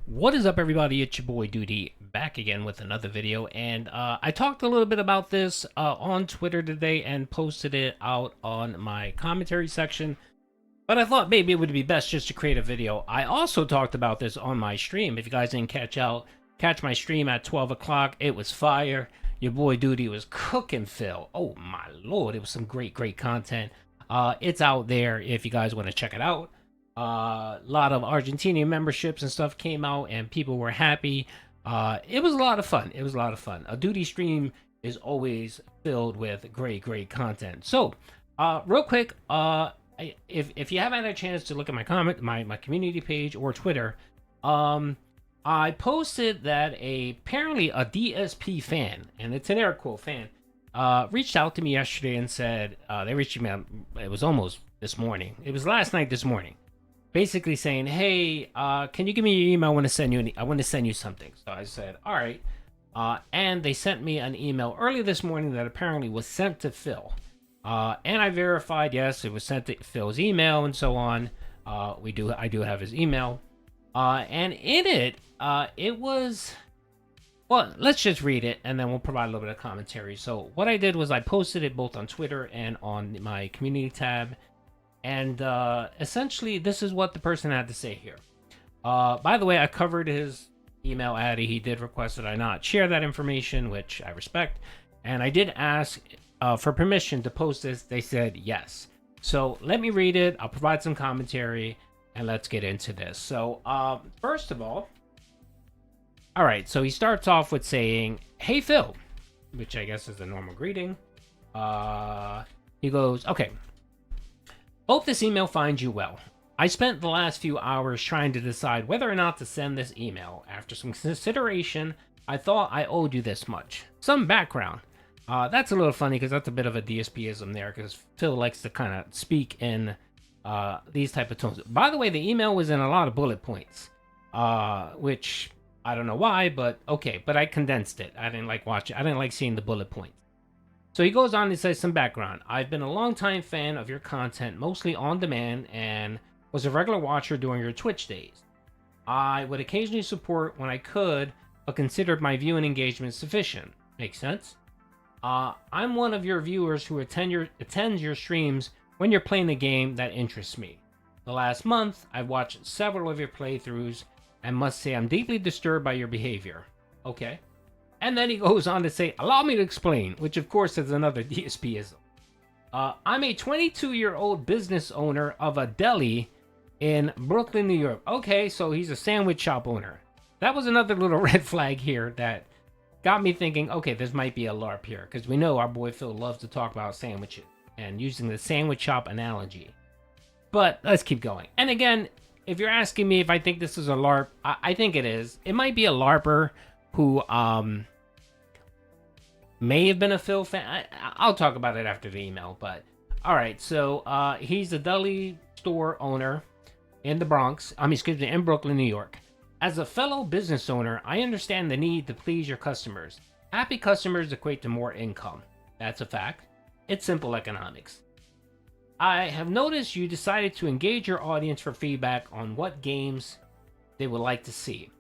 What is up, everybody? It's your boy Duty back again with another video, and I talked a little bit about this on Twitter today and posted it out on my commentary section. But I thought maybe it would be best just to create a video. I also talked about this on my stream. If you guys didn't catch my stream at 12 o'clock. It was fire. Your boy Duty was cooking, Phil. Oh my lord, it was some great content. It's out there if you guys want to check it out. A lot of Argentinian memberships and stuff came out, and people were happy. It was a lot of fun. A Duty stream is always filled with great content. So, real quick, if you haven't had a chance to look at my community page or Twitter, I posted that apparently a DSP fan, and it's an air quote fan, reached out to me yesterday and said they reached me. It was almost this morning. It was last night this morning, basically saying, "Hey, can you give me your email? I want to send you something." So I said, "All right," and they sent me an email early this morning that apparently was sent to Phil, and I verified, yes, it was sent to Phil's email and so on. I do have his email, and in it, it was. Well, let's just read it and then we'll provide a little bit of commentary. So what I did was I posted it both on Twitter and on my community tab. And essentially, this is what the person had to say here. By the way, I covered his email ad. He did request that I not share that information, which I respect. And I did ask for permission to post this. They said yes. So let me read it. I'll provide some commentary and let's get into this. So first of all right, so he starts off with saying, "Hey, Phil," which I guess is a normal greeting. He goes, "Okay. Hope this email finds you well. I spent the last few hours trying to decide whether or not to send this email. After some consideration, I thought I owed you this much. Some background." That's a little funny because that's a bit of a DSPism there, because Phil likes to kind of speak in these type of tones. By the way, the email was in a lot of bullet points, which I don't know why, but okay. But I condensed it. I didn't like watching. I didn't like seeing the bullet points. So he goes on and says some background. "I've been a longtime fan of your content, mostly on demand, and was a regular watcher during your Twitch days. I would occasionally support when I could, but considered my view and engagement sufficient." Makes sense. "I'm one of your viewers who attends your streams when you're playing a game that interests me. The last month, I've watched several of your playthroughs and must say I'm deeply disturbed by your behavior." Okay. And then he goes on to say, "Allow me to explain," which of course is another DSPism. "I'm a 22-year-old business owner of a deli in Brooklyn, New York." Okay, so he's a sandwich shop owner. That was another little red flag here that got me thinking, okay, this might be a LARP here, because we know our boy Phil loves to talk about sandwiches and using the sandwich shop analogy. But let's keep going. And again, if you're asking me if I think this is a LARP, I think it is. It might be a LARPer who may have been a Phil fan. I'll talk about it after the email. But all right, so he's a deli store owner in the Bronx. In Brooklyn, New York. "As a fellow business owner, I understand the need to please your customers. Happy customers equate to more income. That's a fact. It's simple economics. I have noticed you decided to engage your audience for feedback on what games they would like to see.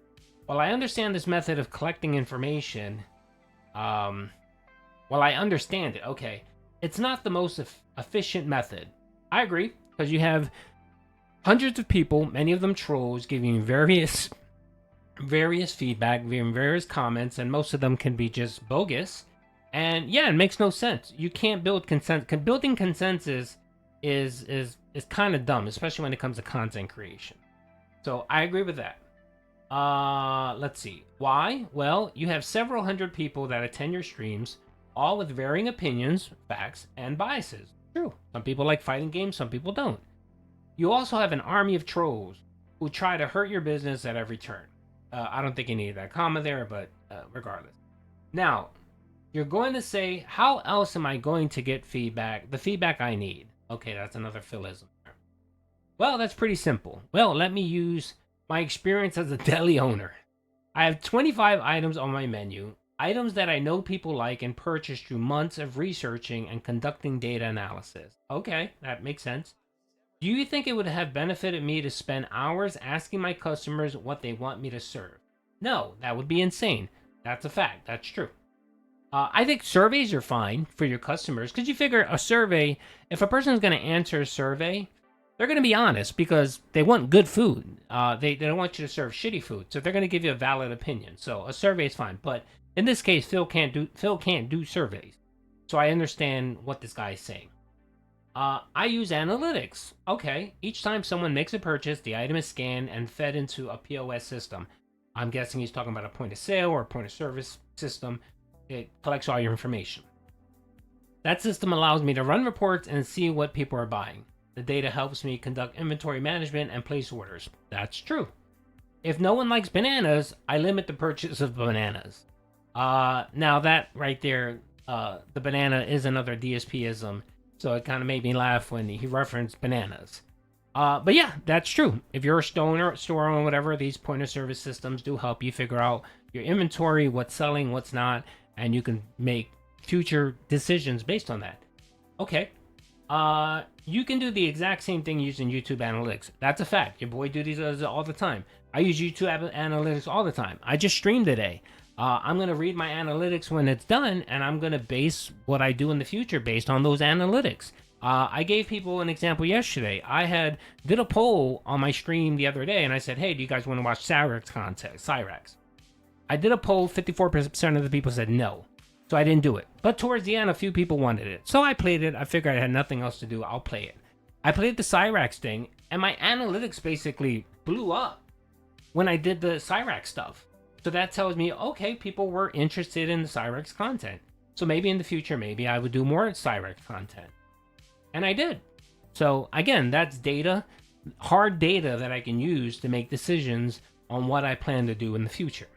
While I understand this method of collecting information, okay, it's not the most efficient method. I agree, because you have hundreds of people, many of them trolls, giving various feedback, giving various comments, and most of them can be just bogus. And yeah, it makes no sense. You can't build consensus. Building consensus is kind of dumb, especially when it comes to content creation. So I agree with that. Let's see. Why? Well, you have several hundred people that attend your streams, all with varying opinions, facts, and biases. True. Some people like fighting games, some people don't. You also have an army of trolls who try to hurt your business at every turn. I don't think you need that comma there, but regardless. Now, you're going to say, how else am I going to get feedback? The feedback I need. Okay, that's another philism. Well, that's pretty simple. Well, let me use my experience as a deli owner. I have 25 items on my menu, items that I know people like and purchase through months of researching and conducting data analysis. Okay, that makes sense. Do you think it would have benefited me to spend hours asking my customers what they want me to serve? No, that would be insane. That's a fact. That's true. I think surveys are fine for your customers because you figure a survey, if a person is going to answer a survey, they're going to be honest because they want good food. They don't want you to serve shitty food, so they're going to give you a valid opinion. So a survey is fine. But in this case, Phil can't do surveys, so I understand what this guy is saying. I use analytics. Okay, each time someone makes a purchase, the item is scanned and fed into a POS system. I'm guessing he's talking about a point of sale or a point of service system. It collects all your information. That system allows me to run reports and see what people are buying. The data helps me conduct inventory management and place orders. That's true. If no one likes bananas, I limit the purchase of bananas. Now that right there, the banana is another DSP-ism, so it kind of made me laugh when he referenced bananas. But yeah, that's true. If you're a store owner, whatever, these point of service systems do help you figure out your inventory, what's selling, what's not, and you can make future decisions based on that. Okay. You can do the exact same thing using YouTube Analytics. That's a fact. Your boy does it all the time. I use YouTube Analytics all the time. I just streamed today. I'm going to read my analytics when it's done, and I'm going to base what I do in the future based on those analytics. I gave people an example yesterday. I did a poll on my stream the other day, and I said, hey, do you guys want to watch Cyrex content? Cyrex. I did a poll, 54% of the people said no. So I didn't do it. But towards the end, a few people wanted it. So I played it. I figured I had nothing else to do. I'll play it. I played the Cyrex thing, and my analytics basically blew up when I did the Cyrex stuff. So that tells me, okay, people were interested in the Cyrex content. So maybe in the future, maybe I would do more Cyrex content. And I did. So again, that's data, hard data that I can use to make decisions on what I plan to do in the future.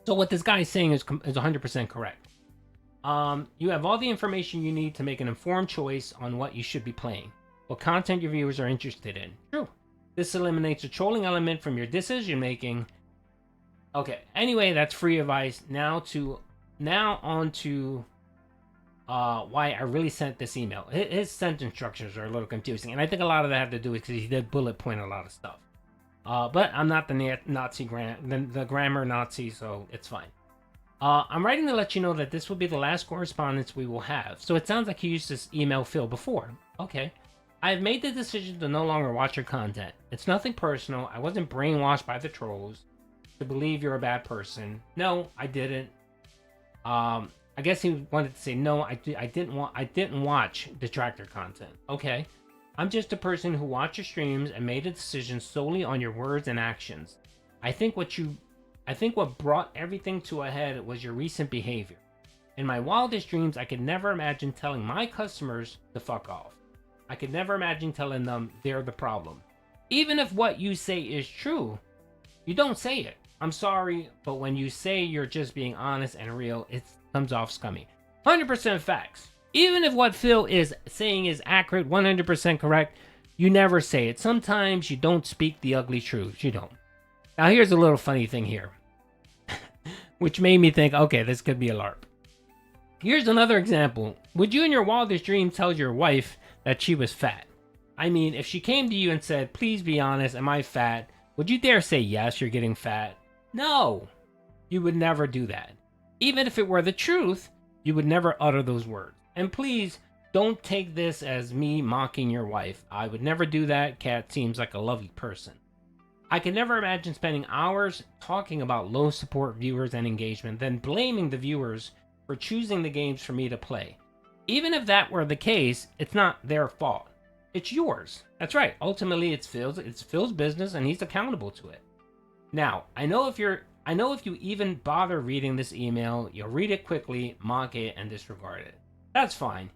So what this guy is saying is 100% correct. You have all the information you need to make an informed choice on what you should be playing, what content your viewers are interested in. True. This eliminates the trolling element from your decision making. Okay. Anyway, that's free advice. Now on to why I really sent this email. His sentence structures are a little confusing, and I think a lot of that had to do with because he did bullet point a lot of stuff. But I'm not the Nazi the grammar Nazi, so it's fine. I'm writing to let you know that this will be the last correspondence we will have. So it sounds like he used this email Phil before. Okay. I have made the decision to no longer watch your content. It's nothing personal. I wasn't brainwashed by the trolls to believe you're a bad person. No, I didn't. I guess he wanted to say no. I didn't watch detractor content. Okay. I'm just a person who watched your streams and made a decision solely on your words and actions. I think what brought everything to a head was your recent behavior. In my wildest dreams, I could never imagine telling my customers to fuck off. I could never imagine telling them they're the problem. Even if what you say is true, you don't say it. I'm sorry, but when you say you're just being honest and real, it comes off scummy. 100% facts. Even if what Phil is saying is accurate, 100% correct, you never say it. Sometimes you don't speak the ugly truth. You don't. Now here's a little funny thing here, which made me think, okay, this could be a LARP. Here's another example. Would you in your wildest dream tell your wife that she was fat? I mean, if she came to you and said, please be honest, am I fat? Would you dare say yes, you're getting fat? No, you would never do that. Even if it were the truth, you would never utter those words. And please, don't take this as me mocking your wife. I would never do that. Kat seems like a lovely person. I can never imagine spending hours talking about low support viewers and engagement, then blaming the viewers for choosing the games for me to play. Even if that were the case, it's not their fault. It's yours. That's right. Ultimately, it's Phil's business, and he's accountable to it. Now, I know if you even bother reading this email, you'll read it quickly, mock it, and disregard it. That's fine.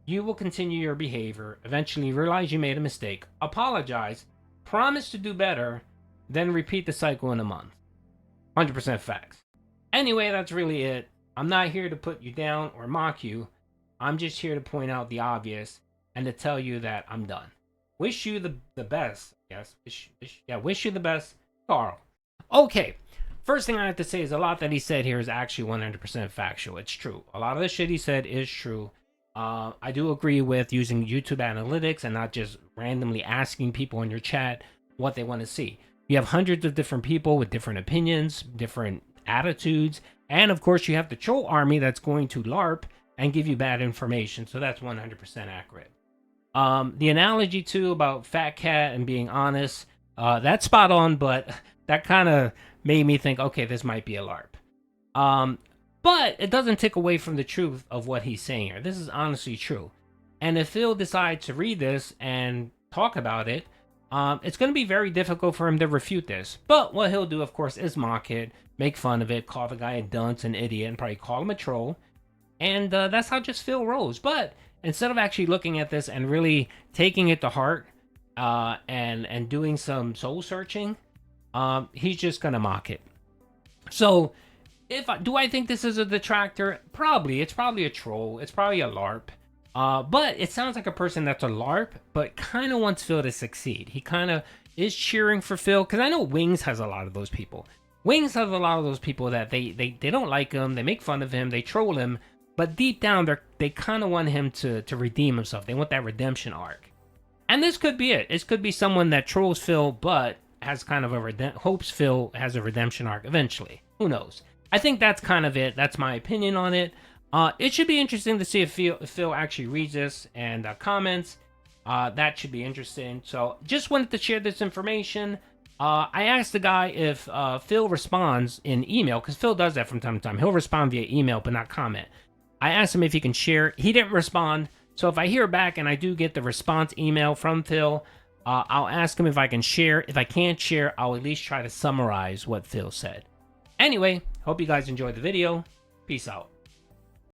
You will continue your behavior, eventually realize you made a mistake, apologize, promise to do better, then repeat the cycle in a month. 100% facts. Anyway, that's really it. I'm not here to put you down or mock you. I'm just here to point out the obvious and to tell you that I'm done. Wish you the best. Yes, wish you the best, Carl. Okay. First thing I have to say is a lot that he said here is actually 100% factual. It's true. A lot of the shit he said is true. I do agree with using YouTube analytics and not just randomly asking people in your chat what they want to see. You have hundreds of different people with different opinions, different attitudes, and of course, you have the troll army that's going to LARP and give you bad information. So that's 100% accurate. The analogy too about Fat Cat and being honest, that's spot on, but that kind of made me think, okay, this might be a LARP. But it doesn't take away from the truth of what he's saying here. This is honestly true. And if Phil decides to read this and talk about it, it's going to be very difficult for him to refute this. But what he'll do, of course, is mock it, make fun of it, call the guy a dunce, an idiot, and probably call him a troll. And that's how just Phil rolls. But instead of actually looking at this and really taking it to heart and doing some soul searching, he's just going to mock it. So do I think this is a detractor? Probably. It's probably a troll. It's probably a LARP. But it sounds like a person that's a LARP, but kind of wants Phil to succeed. He kind of is cheering for Phil, because I know Wings has a lot of those people. Wings has a lot of those people that they don't like him, they make fun of him, they troll him, but deep down they kind of want him to redeem himself. They want that redemption arc. And this could be it. This could be someone that trolls Phil, but has kind of hopes Phil has a redemption arc eventually. Who knows? I think that's kind of it. That's my opinion on it. It should be interesting to see if Phil actually reads this and comments. That should be interesting. So just wanted to share this information. I asked the guy if Phil responds in email, because Phil does that from time to time. He'll respond via email, but not comment. I asked him if he can share. He didn't respond. So if I hear back and I do get the response email from Phil, I'll ask him if I can share. If I can't share, I'll at least try to summarize what Phil said. Anyway, hope you guys enjoyed the video. Peace out.